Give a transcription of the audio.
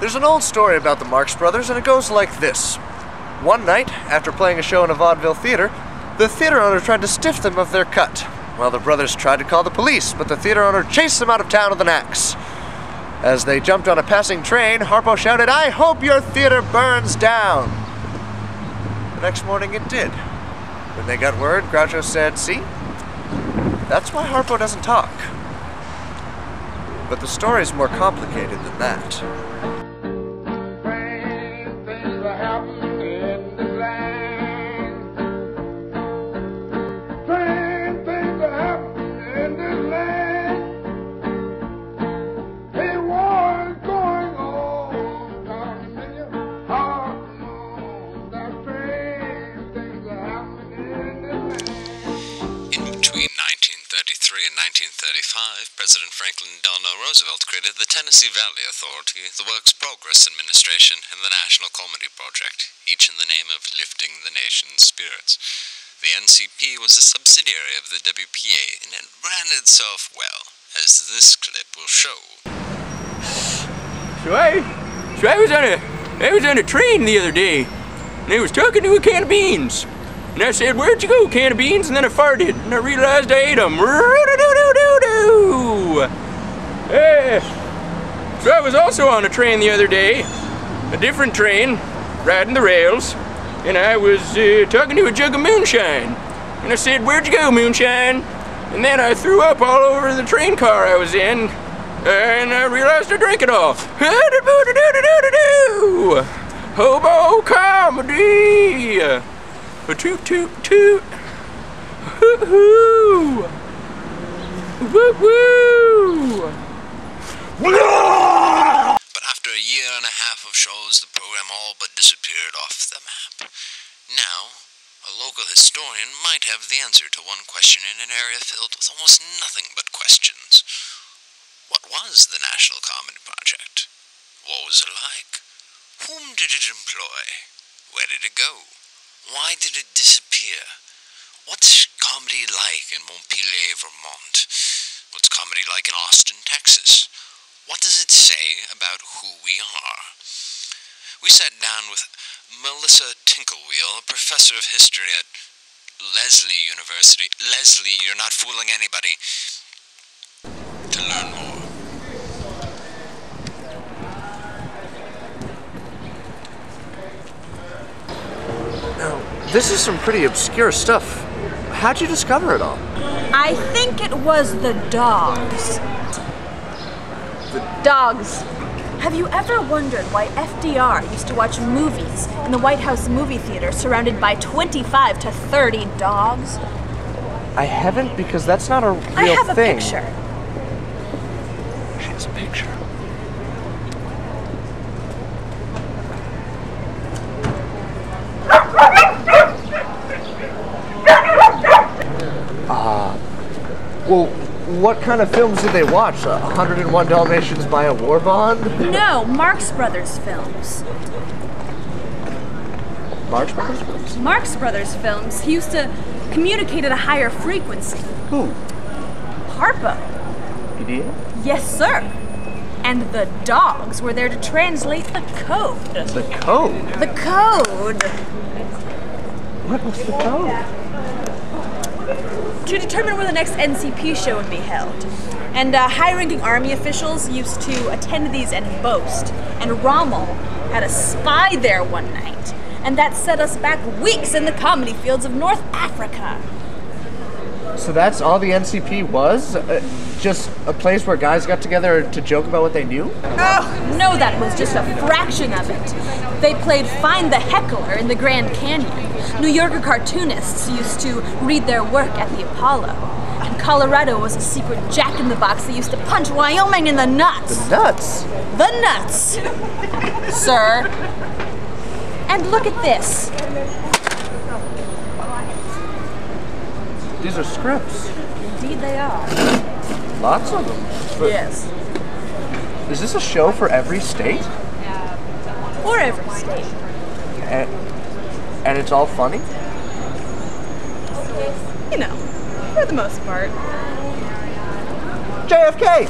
There's an old story about the Marx Brothers, and it goes like this. One night, after playing a show in a vaudeville theater, the theater owner tried to stiff them of their cut. Well, the brothers tried to call the police, but the theater owner chased them out of town with an axe. As they jumped on a passing train, Harpo shouted, "I hope your theater burns down!" The next morning it did. When they got word, Groucho said, "See? That's why Harpo doesn't talk." But the story's more complicated than that. In 1935, President Franklin Delano Roosevelt created the Tennessee Valley Authority, the Works Progress Administration, and the National Comedy Project, each in the name of lifting the nation's spirits. The NCP was a subsidiary of the WPA, and it ran itself well, as this clip will show. So I was on a train the other day, and I was talking to a can of beans. And I said, "Where'd you go, can of beans?" And then I farted, and I realized I ate them. So I was also on a train the other day, a different train, riding the rails, and I was talking to a jug of moonshine. And I said, "Where'd you go, moonshine?" And then I threw up all over the train car I was in, and I realized I drank it all. Hobo comedy! Toot toot toot! Hoo-hoo! Woo-woo! But after a year and a half of shows, the program all but disappeared off the map. Now, a local historian might have the answer to one question in an area filled with almost nothing but questions. What was the National Comedy Project? What was it like? Whom did it employ? Where did it go? Why did it disappear? What's comedy like in Montpelier, Vermont? What's comedy like in Austin, Texas? What does it say about who we are? We sat down with Melissa Tinklewheel, a professor of history at Lesley University. Lesley, you're not fooling anybody. To learn more. This is some pretty obscure stuff. How'd you discover it all? I think it was the dogs. Dogs. Have you ever wondered why FDR used to watch movies in the White House movie theater surrounded by 25 to 30 dogs? I haven't, because that's not a real thing. I have a picture. She has a picture. Well, what kind of films did they watch? 101 Dalmatians by a War Bond? No, Marx Brothers films. Marx Brothers films? Marx Brothers films. He used to communicate at a higher frequency. Who? Harpo. He did? Yes, sir. And the dogs were there to translate the code. The code? The code. What was the code? To determine where the next NCP show would be held. And high-ranking army officials used to attend these and boast. And Rommel had a spy there one night. And that set us back weeks in the comedy fields of North Africa. So that's all the NCP was? Just a place where guys got together to joke about what they knew? Oh, no, that was just a fraction of it. They played Find the Heckler in the Grand Canyon. New Yorker cartoonists used to read their work at the Apollo. And Colorado was a secret jack-in-the-box that used to punch Wyoming in the nuts. The nuts? The nuts, sir. And look at this. These are scripts. Indeed they are. Lots of them. But yes. Is this a show for every state? For every state. And it's all funny? You know, for the most part. JFK!